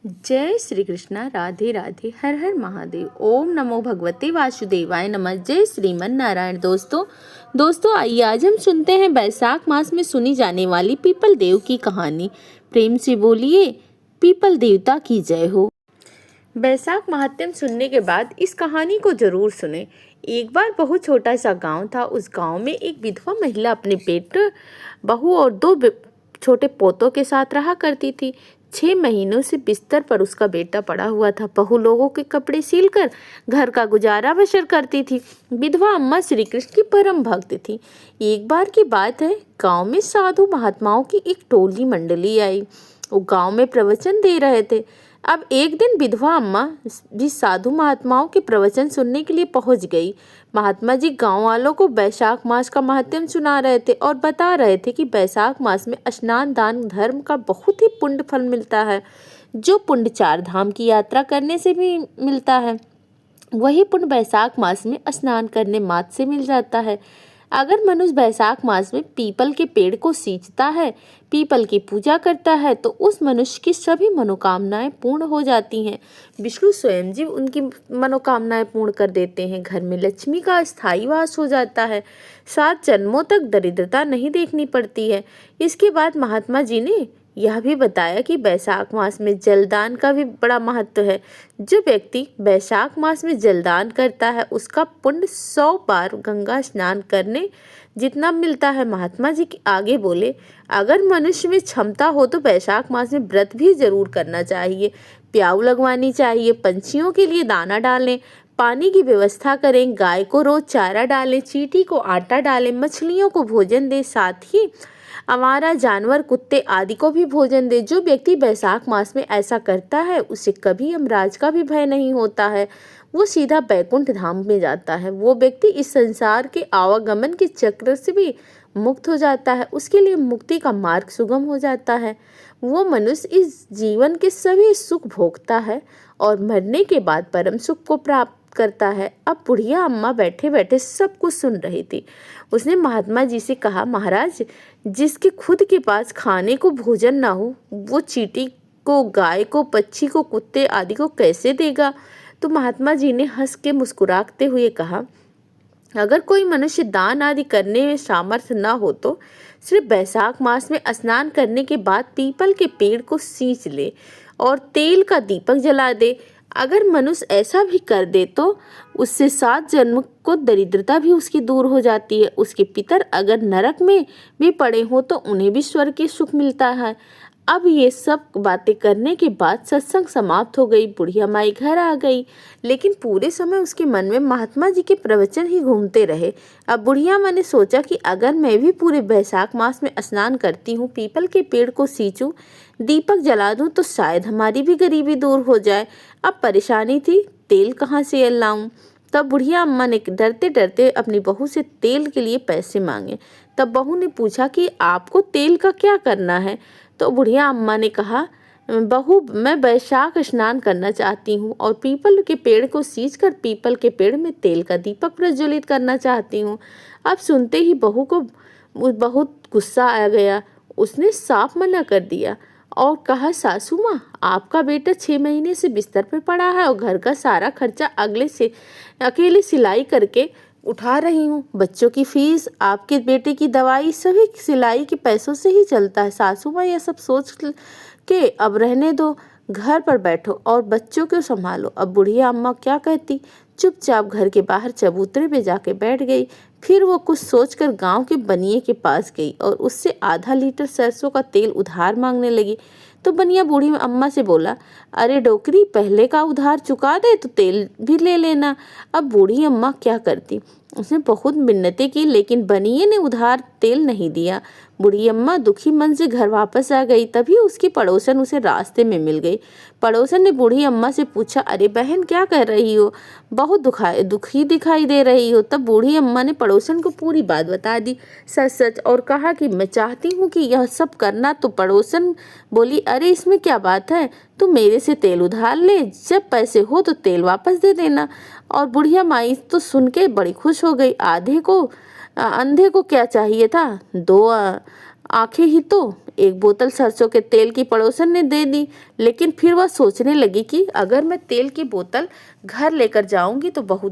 जय श्री कृष्णा। राधे राधे। हर हर महादेव। ओम नमो भगवते वासुदेवाय नमः। जय श्रीमन नारायण। दोस्तों आइए आज हम सुनते हैं बैसाख मास में सुनी जाने वाली पीपल देव की कहानी। प्रेम से बोलिए पीपल देवता की जय हो। बैसाख महात्म्य सुनने के बाद इस कहानी को जरूर सुने। एक बार बहुत छोटा सा गांव था। उस गांव में एक विधवा महिला अपने पेट, बहू और दो छोटे पोतों के साथ रहा करती थी। 6 महीनों से बिस्तर पर उसका बेटा पड़ा हुआ था। बहू लोगों के कपड़े सिलकर घर का गुजारा बसर करती थी। विधवा अम्मा श्री कृष्ण की परम भक्त थी। एक बार की बात है, गांव में साधु महात्माओं की एक टोली मंडली आई। वो गांव में प्रवचन दे रहे थे। अब एक दिन विधवा अम्मा भी साधु महात्माओं के प्रवचन सुनने के लिए पहुंच गई। महात्मा जी गांव वालों को बैसाख मास का महत्व सुना रहे थे और बता रहे थे कि बैसाख मास में स्नान दान धर्म का बहुत ही पुण्य फल मिलता है। जो पुण्य 4 धाम की यात्रा करने से भी मिलता है, वही पुण्य बैसाख मास में स्नान करने मात्र से मिल जाता है। अगर मनुष्य बैसाख मास में पीपल के पेड़ को सींचता है, पीपल की पूजा करता है, तो उस मनुष्य की सभी मनोकामनाएं पूर्ण हो जाती हैं। विष्णु स्वयं जी उनकी मनोकामनाएं पूर्ण कर देते हैं। घर में लक्ष्मी का स्थायी वास हो जाता है। 7 जन्मों तक दरिद्रता नहीं देखनी पड़ती है। इसके बाद महात्मा जी ने यह भी बताया कि बैसाख मास में जलदान का भी बड़ा महत्व है। जो व्यक्ति बैसाख मास में जलदान करता है, उसका पुण्य 100 बार गंगा स्नान करने जितना मिलता है। महात्मा जी आगे बोले, अगर मनुष्य में क्षमता हो तो बैसाख मास में व्रत भी जरूर करना चाहिए। प्याऊ लगवानी चाहिए, पंछियों के लिए दाना डालें, पानी की व्यवस्था करें, गाय को रोज चारा डालें, चींटी को आटा डालें, मछलियों को भोजन दें, साथ ही आवारा जानवर कुत्ते आदि को भी भोजन दे। जो व्यक्ति बैसाख मास में ऐसा करता है, उसे कभी यमराज का भी भय नहीं होता है। वो सीधा बैकुंठ धाम में जाता है। वो व्यक्ति इस संसार के आवागमन के चक्र से भी मुक्त हो जाता है। उसके लिए मुक्ति का मार्ग सुगम हो जाता है। वो मनुष्य इस जीवन के सभी सुख भोगता है और मरने के बाद परम सुख को प्राप्त करता है। अब बुढ़िया अम्मा बैठे बैठे सब कुछ सुन रही थी। उसने महात्मा जी से कहा, महाराज, जिसके खुद के पास खाने को भोजन ना हो, वो चींटी को, गाय को, पक्षी को, कुत्ते आदि को कैसे देगा? तो महात्मा जी ने हंस के मुस्कुराते हुए कहा, अगर कोई मनुष्य दान आदि करने में सामर्थ्य न हो तो सिर्फ बैसाख मास में स्नान करने के बाद पीपल के पेड़ को सींच ले और तेल का दीपक जला दे। अगर मनुष्य ऐसा भी कर दे तो उससे 7 जन्म को दरिद्रता भी उसकी दूर हो जाती है। उसके पितर अगर नरक में भी पड़े हो तो उन्हें भी स्वर्ग के सुख मिलता है। अब ये सब बातें करने के बाद सत्संग समाप्त हो गई। बुढ़िया माई घर आ गई, लेकिन पूरे समय उसके मन में महात्मा जी के प्रवचन ही घूमते रहे। अब बुढ़िया माँ ने सोचा कि अगर मैं भी पूरे बैसाख मास में स्नान करती हूँ, पीपल के पेड़ को सींचूं, दीपक जला दूं, तो शायद हमारी भी गरीबी दूर हो जाए। अब परेशानी थी, तेल कहाँ से लाऊं? तब बुढ़िया अम्मा ने डरते डरते अपनी बहू से तेल के लिए पैसे मांगे। तब बहू ने पूछा कि आपको तेल का क्या करना है? तो बुढ़िया अम्मा ने कहा, बहू, मैं बैसाख स्नान करना चाहती हूँ और पीपल के पेड़ को सींचकर पीपल के पेड़ में तेल का दीपक प्रज्वलित करना चाहती हूँ। अब सुनते ही बहू को बहुत गुस्सा आ गया। उसने साफ मना कर दिया और कहा, सासू माँ, आपका बेटा 6 महीने से बिस्तर पर पड़ा है और घर का सारा खर्चा अकेले सिलाई करके उठा रही हूँ। बच्चों की फीस, आपके बेटे की दवाई, सभी सिलाई के पैसों से ही चलता है। सासू माँ, यह सब सोच के अब रहने दो, घर पर बैठो और बच्चों को संभालो। अब बुढ़िया अम्मा क्या कहती, चुपचाप घर के बाहर चबूतरे पे जाके बैठ गई। फिर वो कुछ सोचकर गांव के बनिए के पास गई और उससे आधा लीटर सरसों का तेल उधार मांगने लगी। तो बनिया बूढ़ी अम्मा से बोला, अरे डोकरी, पहले का उधार चुका दे तो तेल भी ले लेना। अब बूढ़ी अम्मा क्या करती, उसने बहुत मिन्नतें की, लेकिन बनिए ने उधार तेल नहीं दिया। बूढ़ी अम्मा दुखी मन से घर वापस आ गई। तभी उसकी पड़ोसन उसे रास्ते में मिल गई। पड़ोसन ने बूढ़ी अम्मा से पूछा, अरे बहन, क्या कर रही हो? बहुत दुखी दिखाई दे रही हो। तब बूढ़ी अम्मा ने पड़ोसन को पूरी बात बता दी, सच सच, और कहा कि मैं चाहती हूँ कि यह सब करना। तो पड़ोसन बोली, अरे इसमें क्या बात है, तू मेरे से तेल उधार ले, जब पैसे हो तो तेल वापस दे देना। और बुढ़िया माई तो सुन के बड़ी खुश हो गई। अंधे को क्या चाहिए था, 2 आंखें ही तो। एक बोतल सरसों के तेल की पड़ोसन ने दे दी, लेकिन फिर वह सोचने लगी कि अगर मैं तेल की बोतल घर लेकर जाऊंगी तो बहू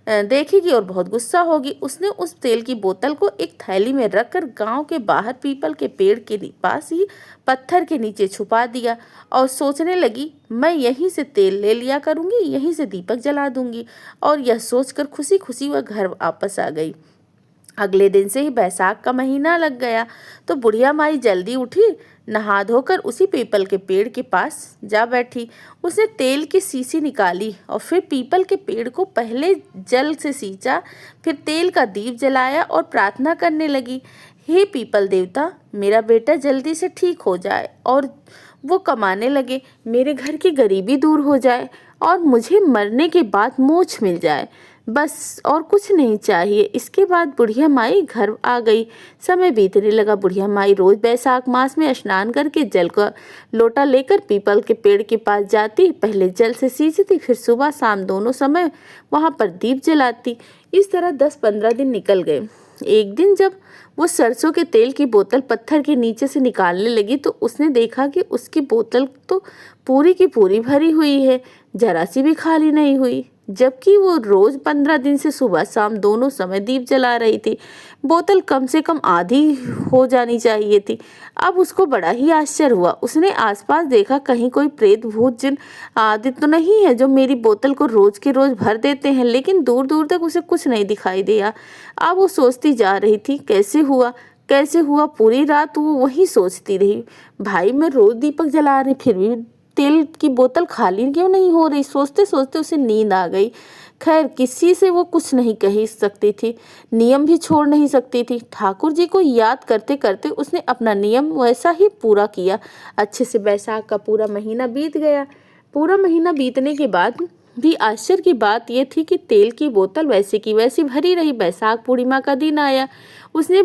देखेगी और बहुत गुस्सा होगी। उसने उस तेल की बोतल को एक थैली में रखकर गांव के बाहर पीपल के पेड़ के पास ही पत्थर के नीचे छुपा दिया और सोचने लगी, मैं यहीं से तेल ले लिया करूंगी, यहीं से दीपक जला दूंगी। और यह सोचकर खुशी खुशी वह घर वापस आ गई। अगले दिन से ही बैसाख का महीना लग गया तो बुढ़िया माई जल्दी उठी, नहा धोकर उसी पीपल के पेड़ के पास जा बैठी। उसने तेल की शीशी निकाली और फिर पीपल के पेड़ को पहले जल से सींचा, फिर तेल का दीप जलाया और प्रार्थना करने लगी, हे पीपल देवता, मेरा बेटा जल्दी से ठीक हो जाए और वो कमाने लगे, मेरे घर की गरीबी दूर हो जाए और मुझे मरने के बाद मोक्ष मिल जाए, बस और कुछ नहीं चाहिए। इसके बाद बुढ़िया माई घर आ गई। समय बीतने लगा। बुढ़िया माई रोज बैसाख मास में स्नान करके जल का लोटा लेकर पीपल के पेड़ के पास जाती, पहले जल से सींचती, फिर सुबह शाम दोनों समय वहां पर दीप जलाती। इस तरह 10-15 दिन निकल गए। एक दिन जब वो सरसों के तेल की बोतल पत्थर के नीचे से निकालने लगी तो उसने देखा कि उसकी बोतल तो पूरी की पूरी भरी हुई है, जरा सी भी खाली नहीं हुई, जबकि वो रोज 15 दिन से सुबह शाम दोनों समय दीप जला रही थी। बोतल कम से कम आधी हो जानी चाहिए थी। अब उसको बड़ा ही आश्चर्य हुआ। उसने आसपास देखा, कहीं कोई प्रेत भूत जिन आदि तो नहीं है जो मेरी बोतल को रोज के रोज भर देते हैं, लेकिन दूर दूर तक उसे कुछ नहीं दिखाई दिया। अब वो सोचती जा रही थी, कैसे हुआ। पूरी रात वो वही सोचती रही, भाई मैं रोज दीपक जला रही फिर भी तेल की बोतल खाली क्यों नहीं हो रही। सोचते सोचते उसे नींद आ गई। खैर किसी से वो कुछ नहीं कह सकती थी, नियम भी छोड़ नहीं सकती थी। ठाकुर जी को याद करते करते उसने अपना नियम वैसा ही पूरा किया। अच्छे से बैसाख का पूरा महीना बीत गया। पूरा महीना बीतने के बाद भी आश्चर्य की बात यह थी कि तेल की बोतल वैसे की वैसी भरी रही। बैसाख पूर्णिमा का दिन आया। उसने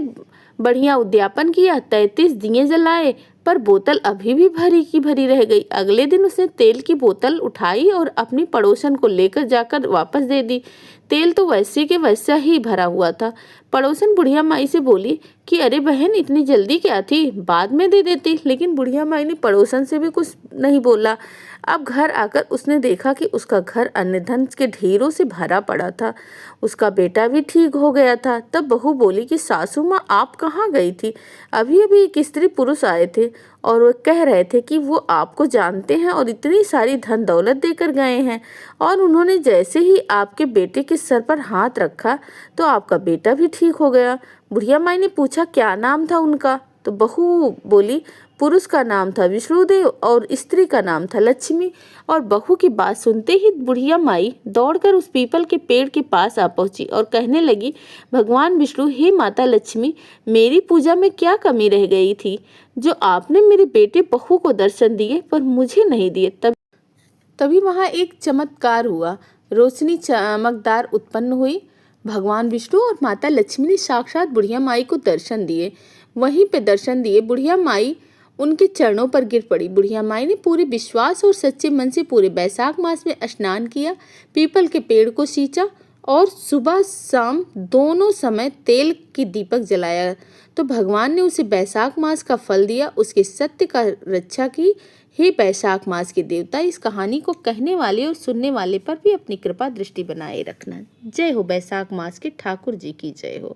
बढ़िया उद्यापन किया, 33 दिए जलाए, पर बोतल अभी भी भरी की भरी रह गई। अगले दिन उसने तेल की बोतल उठाई और अपनी पड़ोसन को लेकर जाकर वापस दे दी। तेल तो वैसे के वैसा ही भरा हुआ था। पड़ोसन बुढ़िया माई से बोली कि अरे बहन, इतनी जल्दी क्या थी, बाद में दे देती। लेकिन बुढ़िया माई ने पड़ोसन से भी कुछ नहीं बोला। अब घर आकर उसने देखा कि उसका घर अन्य धन के ढेरों से भरा पड़ा था। उसका बेटा भी ठीक हो गया था। तब बहू बोली कि सासू माँ, आप कहाँ गई थी? अभी अभी एक स्त्री पुरुष आए थे और वो कह रहे थे कि वो आपको जानते हैं और इतनी सारी धन दौलत देकर गए हैं, और उन्होंने जैसे ही आपके बेटे के सर पर हाथ रखा तो आपका बेटा भी ठीक हो गया। बुढ़िया माई ने पूछा, क्या नाम था उनका? तो बहू बोली, पुरुष का नाम था विष्णुदेव और स्त्री का नाम था लक्ष्मी। और बहू की बात सुनते ही बुढ़िया माई दौड़कर उस पीपल के पेड़ के पास आ पहुंची और कहने लगी, भगवान विष्णु, हे माता लक्ष्मी, मेरी पूजा में क्या कमी रह गई थी जो आपने मेरे बेटे बहू को दर्शन दिए पर मुझे नहीं दिए। तभी वहां एक चमत्कार हुआ। रोशनी चमकदार उत्पन्न हुई। भगवान विष्णु और माता लक्ष्मी ने साक्षात बुढ़िया माई को दर्शन दिए। वहीं पे दर्शन दिए बुढ़िया माई उनके चरणों पर गिर पड़ी। बुढ़िया माई ने पूरे विश्वास और सच्चे मन से पूरे बैसाख मास में स्नान किया, पीपल के पेड़ को सींचा और सुबह शाम दोनों समय तेल की दीपक जलाया। तो भगवान ने उसे बैसाख मास का फल दिया, उसके सत्य का रक्षा की। हे बैसाख मास के देवता, इस कहानी को कहने वाले और सुनने वाले पर भी अपनी कृपा दृष्टि बनाए रखना। जय हो बैसाख मास के ठाकुर जी की जय हो।